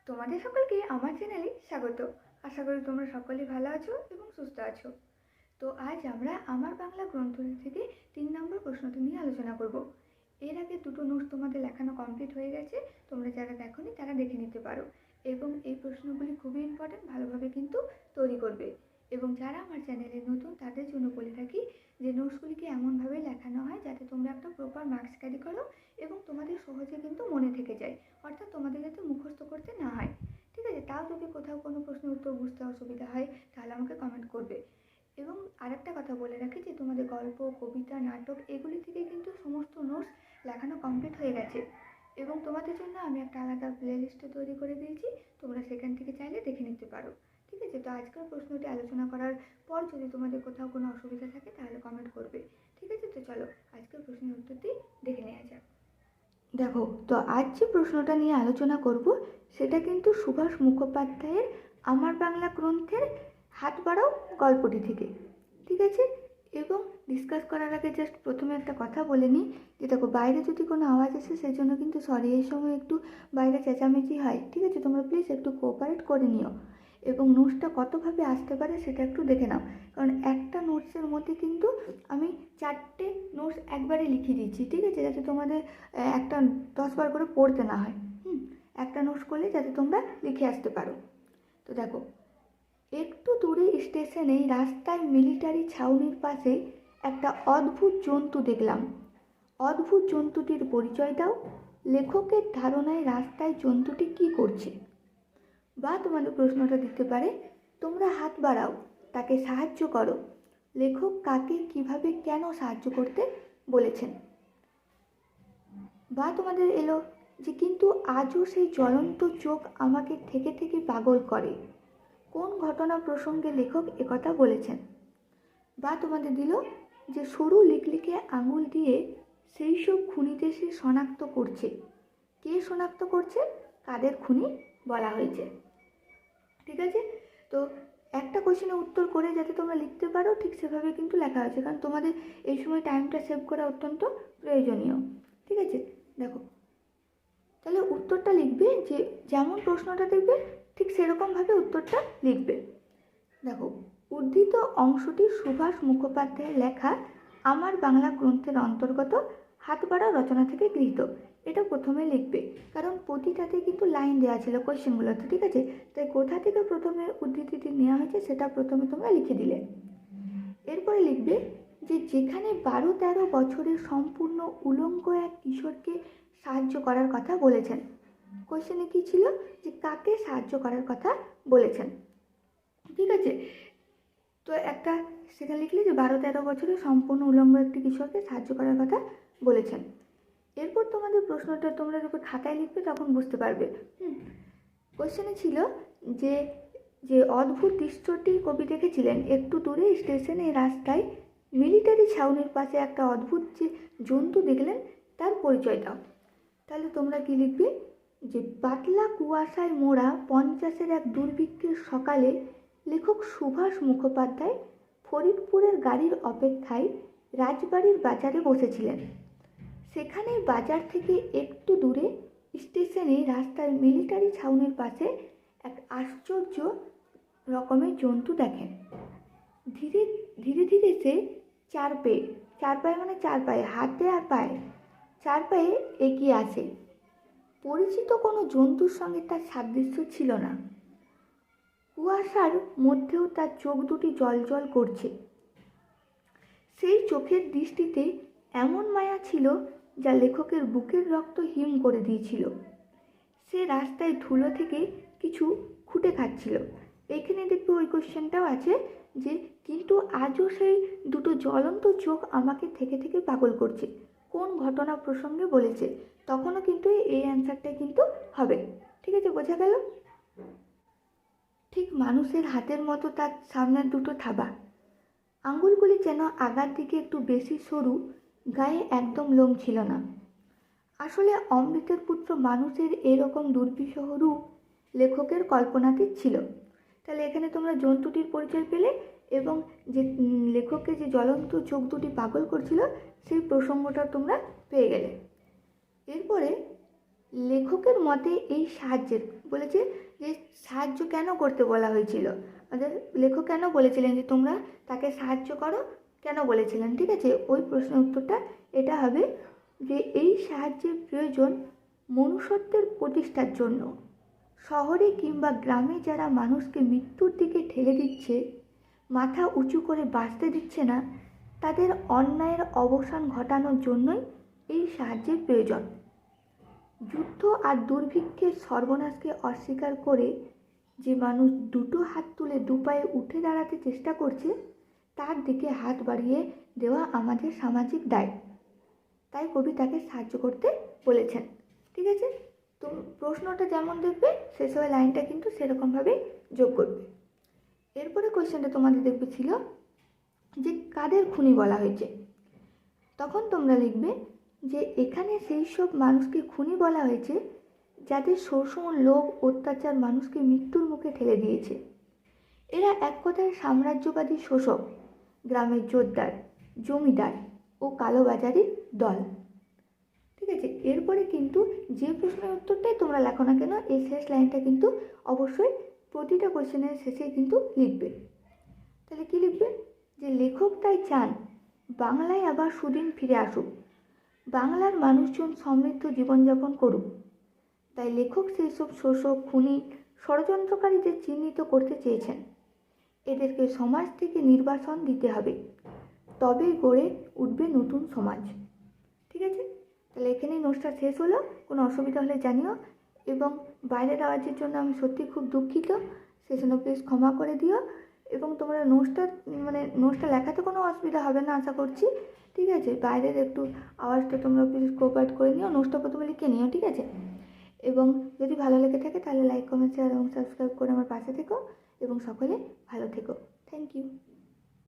তোমাদের সকলকে আমার চ্যানেলে স্বাগত। আশা করি তোমরা সকলেই ভালো আছো এবং সুস্থ আছো। তো আজ আমরা আমার বাংলা গ্রন্থ থেকে 3 নম্বর প্রশ্নটি নিয়ে আলোচনা করব। এর আগে দুটো নোটস তোমাদের লেখানো কমপ্লিট হয়ে গেছে, তোমরা যারা দেখোনি তারা দেখে নিতে পারো। এবং এই প্রশ্নগুলি খুবই ইম্পর্টেন্ট, ভালোভাবে কিন্তু তৈরি করবে। এবং যারা আমার চ্যানেলে নতুন তাদের জন্য বলে থাকি যে নোটসগুলিকে এমনভাবে লেখানো হয় যাতে তোমরা একটা প্রপার মার্কস ক্যারি করো এবং তোমাদের সহজে কিন্তু মনে থেকে যায়, অর্থাৎ তোমাদের যাতে মুখস্থ করতে না হয়। ঠিক আছে, তাও যদি কোথাও কোনো প্রশ্নের উত্তর বুঝতে অসুবিধা হয় তাহলে আমাকে কমেন্ট করবে। এবং আরেকটা কথা বলে রাখি যে তোমাদের গল্প, কবিতা, নাটক এগুলি থেকে কিন্তু সমস্ত নোটস লেখানো কমপ্লিট হয়ে গেছে এবং তোমাদের জন্য আমি একটা আলাদা প্লেলিস্টে তৈরি করে দিয়েছি, তোমরা সেখান থেকে চাইলে দেখে নিতে পারো। ঠিক আছে, তো আজকের প্রশ্নটি আলোচনা করার পর যদি তোমাদের কোথাও কোনো অসুবিধা থাকে তাহলে কমেন্ট করবে। ঠিক আছে, তো চলো আজকের প্রশ্নের উত্তরটি দেখে নেওয়া যাক। দেখো, তো আজ যে প্রশ্নটা নিয়ে আলোচনা করব সেটা কিন্তু সুভাষ মুখোপাধ্যায়ের আমার বাংলা গ্রন্থের হাত বাড়াও গল্পটি থেকে। ঠিক আছে, এবং ডিসকাস করার আগে জাস্ট প্রথমে একটা কথা বলে নিই যে দেখো, বাইরে যদি কোনো আওয়াজ আসে সেই জন্য কিন্তু সরি, এই সময় একটু বাইরে চেঁচামেচি হয়। ঠিক আছে, তোমরা প্লিজ একটু কোঅপারেট করে নিও এবং নোটসটা কতভাবে আসতে পারে সেটা একটু দেখে নাও, কারণ একটা নোটসের মধ্যে কিন্তু আমি 4টে নোটস একবারে লিখে দিচ্ছি। ঠিক আছে, যাতে তোমাদের একটা 10বার করে পড়তে না হয়। একটা নোটস করলে যাতে তোমরা লিখে আসতে পারো। তো দেখো, একটু দূরে স্টেশনে রাস্তায় মিলিটারি ছাউনির পাশে একটা অদ্ভুত জন্তু দেখলাম। অদ্ভুত জন্তুটির পরিচয় দাও। লেখকের ধারণায় রাস্তায় জন্তুটি কি করছে? বা তোমাদের প্রশ্নটা দিতে পারে, তোমরা হাত বাড়াও, তাকে সাহায্য করো। লেখক কাকে, কিভাবে, কেন সাহায্য করতে বলেছেন? বা তোমাদের এলো যে কিন্তু আজও সেই জ্বলন্ত চোখ আমাকে থেকে থেকে পাগল করে। কোন ঘটনা প্রসঙ্গে লেখক একথা বলেছেন? বা তোমাদের দিল যে সরু লিকলিকে আঙুল দিয়ে সেই সব খুনিদের সে শনাক্ত করছে। কে শনাক্ত করছে, কাদের খুনি বলা হয়েছে? ঠিক আছে, তো একটা কোশ্চেনের উত্তর করে যাতে তোমরা লিখতে পারো ঠিক সেভাবে কিন্তু লেখা আছে, কারণ তোমাদের এই সময় টাইমটা সেভ করা অত্যন্ত প্রয়োজনীয়। ঠিক আছে, দেখো তাহলে উত্তরটা লিখবে যে যেমন প্রশ্নটা দেখবে ঠিক সেরকমভাবে উত্তরটা লিখবে। দেখো, উদ্ধৃত অংশটি সুভাষ মুখোপাধ্যায়ের লেখা আমার বাংলা গ্রন্থের অন্তর্গত হাত বাড়া রচনা থেকে গৃহীত। এটা প্রথমে লিখবে, কারণ প্রতিটাতে কিন্তু লাইন দেওয়া ছিল কোয়েশ্চেনগুলোতে। ঠিক আছে, তাই কোথা থেকে প্রথমে উদ্ধৃতিটি নেওয়া হয়েছে সেটা প্রথমে তোমরা লিখে দিলে। এরপরে লিখবে যে যেখানে 12-13 বছরের সম্পূর্ণ উলঙ্গ এক কিশোরকে সাহায্য করার কথা বলেছেন। কোয়েশ্চেনে কি ছিল, যে কাকে সাহায্য করার কথা বলেছেন। ঠিক আছে, তো একটা সেখানে লিখলে যে 12-13 বছরের সম্পূর্ণ উলঙ্গ একটি কিশোরকে সাহায্য করার কথা বলেছেন। এরপর তোমাদের প্রশ্নটা তোমরা যখন খাতায় লিখবে তখন বুঝতে পারবে। কোয়েশ্চেনে ছিল যে যে অদ্ভুত দৃশ্যটি কবি দেখেছিলেন, একটু দূরে স্টেশনে রাস্তায় মিলিটারি ছাউনির পাশে একটা অদ্ভুত যে জন্তু দেখলেন তার পরিচয় দাও। তাহলে তোমরা কি লিখবে, যে পাতলা কুয়াশায় মোড়া 50-এর এক দুর্ভিক্ষের সকালে লেখক সুভাষ মুখোপাধ্যায় ফরিদপুরের গাড়ির অপেক্ষায় রাজবাড়ির বাজারে বসেছিলেন। সেখানে বাজার থেকে একটু দূরে স্টেশনে রাস্তার মিলিটারি ছাউনির পাশে এক আশ্চর্য রকমের জন্তু দেখেন। ধীরে ধীরে ধীরে সে চার পায়ে মানে 4 পায়ে, হাতে আর পায়ে 4 পায়ে এগিয়ে আসে। পরিচিত কোনো জন্তুর সঙ্গে তার সাদৃশ্য ছিল না। কুয়াশার মধ্যেও তার চোখ দুটি জ্বলজ্বল করছে। সেই চোখের দৃষ্টিতে এমন মায়া ছিল যা লেখকের বুকের রক্ত হিম করে দিয়েছিল। সে রাস্তায় ধুলো থেকে কিছু খুঁটে খাচ্ছিল। এখানে দেখবে ওই কোশ্চেনটাও আছে যে কিন্তু আজও সেই দুটো জ্বলন্ত চোখ আমাকে থেকে থেকে পাগল করছে। কোন ঘটনা প্রসঙ্গে বলেছে, তখনও কিন্তু এই অ্যান্সারটাই কিন্তু হবে। ঠিক আছে, বোঝা গেল? ঠিক মানুষের হাতের মতো তার সামনের দুটো থাবা, আঙুলগুলি যেন আগার দিকে একটু বেশি সরু, গায়ে একদম লোম ছিল না। আসলে অমৃতের পুত্র মানুষের এরকম দুর্বিষহ রূপ লেখকের কল্পনাতীত ছিল। তাহলে এখানে তোমরা জন্তুটির পরিচয় পেলে এবং যে লেখককে যে জ্বলন্ত চোখ দুটি পাগল করছিল সেই প্রসঙ্গটা তোমরা পেয়ে গেলে। এরপরে লেখকের মতে এই সাহায্যের বলেছে যে সাহায্য কেন করতে বলা হয়েছিল, আমাদের লেখক কেন বলেছিলেন যে তোমরা তাকে সাহায্য করো, কেন বলেছিলেন। ঠিক আছে, ওই প্রশ্নের উত্তরটা এটা হবে যে এই সাহায্যের প্রয়োজন মনুষ্যত্বের প্রতিষ্ঠার জন্য। শহরে কিংবা গ্রামে যারা মানুষকে মৃত্যুর দিকে ঠেলে দিচ্ছে, মাথা উঁচু করে বাঁচতে দিচ্ছে না, তাদের অন্যায়ের অবসান ঘটানোর জন্যই এই সাহায্যের প্রয়োজন। যুদ্ধ আর দুর্ভিক্ষের সর্বনাশকে অস্বীকার করে যে মানুষ দুটো হাত তুলে দুপায়ে উঠে দাঁড়াতে চেষ্টা করছে, তার দিকে হাত বাড়িয়ে দেওয়া আমাদের সামাজিক দায়। তাই কবি তাকে সাহায্য করতে বলেছেন। ঠিক আছে, তো প্রশ্নটা যেমন দেখবে শেষ হওয়া লাইনটা কিন্তু সেরকমভাবে যোগ করবে। এরপরে কোয়েশ্চেনটা তোমাদের দেখবে ছিল যে কাদের খুনি বলা হয়েছে। তখন তোমরা লিখবে যে এখানে সেই সব মানুষকে খুনি বলা হয়েছে যাদের শোষণ, লোভ, অত্যাচার মানুষকে মৃত্যুর মুখে ঠেলে দিয়েছে। এরা এক কথায় সাম্রাজ্যবাদী শোষক, গ্রামের জোরদার, জমিদার ও কালোবাজারির দল। ঠিক আছে, এরপরে কিন্তু যে প্রশ্নের উত্তরটাই তোমরা লেখো না কেন, এই শেষ লাইনটা কিন্তু অবশ্যই প্রতিটা কোয়েশ্চেনের শেষে কিন্তু লিখবে। তাহলে কি লিখবে, যে লেখক তাই চান বাংলায় আবার সুদিন ফিরে আসুক, বাংলার মানুষজন সমৃদ্ধ জীবনযাপন করুক। তাই লেখক সেই সব শোষক, খুনি, ষড়যন্ত্রকারীদের চিহ্নিত করতে চেয়েছেন। এদেরকে সমাজ থেকে নির্বাসন দিতে হবে, তবেই গড়ে উঠবে নতুন সমাজ। ঠিক আছে, তাহলে এখানেই নোটসটা শেষ হলো। কোনো অসুবিধা হলে জানিও, এবং বাইরের আওয়াজের জন্য আমি সত্যি খুব দুঃখিত, সেজন্য প্লিজ ক্ষমা করে দিও। এবং তোমরা নোটসটা লেখাতে কোনো অসুবিধা হবে না আশা করছি। ঠিক আছে, বাইরের একটু আওয়াজটা তোমরা প্লিজ কোঅপারেট করে নিও, নোটসটা প্রথমে লিখে নিও। ঠিক আছে, এবং যদি ভালো লেগে থাকে তাহলে লাইক, কমেন্ট, শেয়ার এবং সাবস্ক্রাইব করে আমার পাশে থেকো, এবং সকলে ভালো থেকো। Thank you.